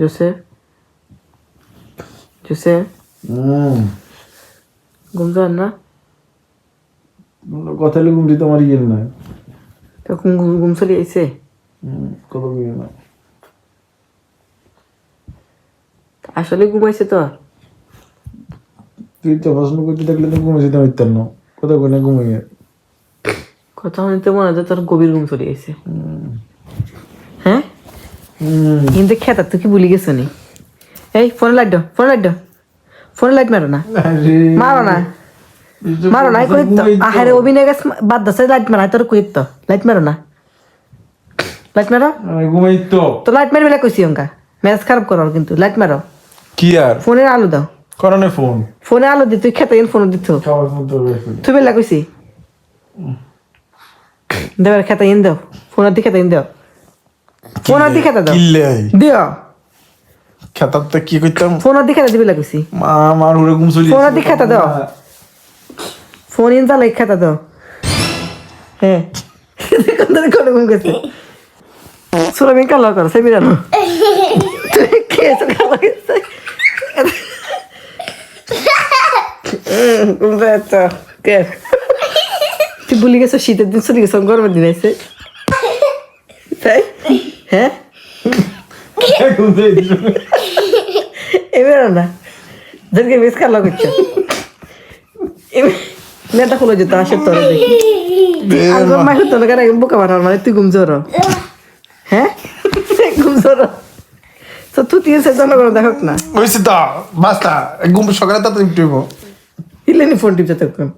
Joseph Joseph ঘুম যান না কথা ঘুম দিতে আমার ইয়ে না তো ঘুম চলে আইছে কথা ঘুমিয়ে না আসলে ঘুমাইছে তো তুই তো প্রশ্ন করতে থাকলে তো ঘুমিয়ে যেতে পারতাম না কথা কই না ঘুমিয়ে কথা শুনতে মনে হয় তোর গভীর ঘুম চলে আইছে হ্যাঁ কিন্তু খেতা তুই কি ভুলে গেছো নি এই ফোনে লাইট দাও ফোনে লাইট মারো না মারো না কই তো আহারে অভিনয় গাছ বাদ দাসে লাইট মারা তোর কই তো লাইট মারো না লাইট মারো ঘুমাই তো লাইট মারবে না কইছি অঙ্কা মেজাজ খারাপ করো কিন্তু লাইট মারো কি আর ফোনের আলো দাও করনে ফোনে আলো দি তুই খেতে ফোন দিত খাওয়ার ফোন তো তুই বেলা কইছি দেবার খেতে ইন দাও ফোনের দিকে খেতে ইন দাও ফোনের দিকে খেতে দাও কিল্লে দিও খেতার তো কি করতাম ফোনের দিকে খেতে দিবে লাগছি মা আমার উড়ে ঘুম চলি ফোনের দিকে খেতে দাও ফোন ইন তালে খেতে দাও হ্যাঁ কোন ঘুম গেছে সুরমিন কালো করো সে মিরানো তুই খেয়েছো কালো গেছে তুই ভুলে গেছো শীতের দিন চলে গেছো গরমের দিন আছে তাই হ্যাঁ এবার না যাদেরকে বেশ কালো করছো নেতা খুলে যেত আসে তোরা দেখি আঙ্গুর মাই হতো না কারণ বোকা বানার মানে তুই ঘুম জোর হ্যাঁ ঘুম জোর তো তুই তিনশো জনগণ দেখক না হয়েছে তো বাস্তা ঘুম সকালে তাড়াতাড়ি উঠব ইলেনি ফোন টিপছে তখন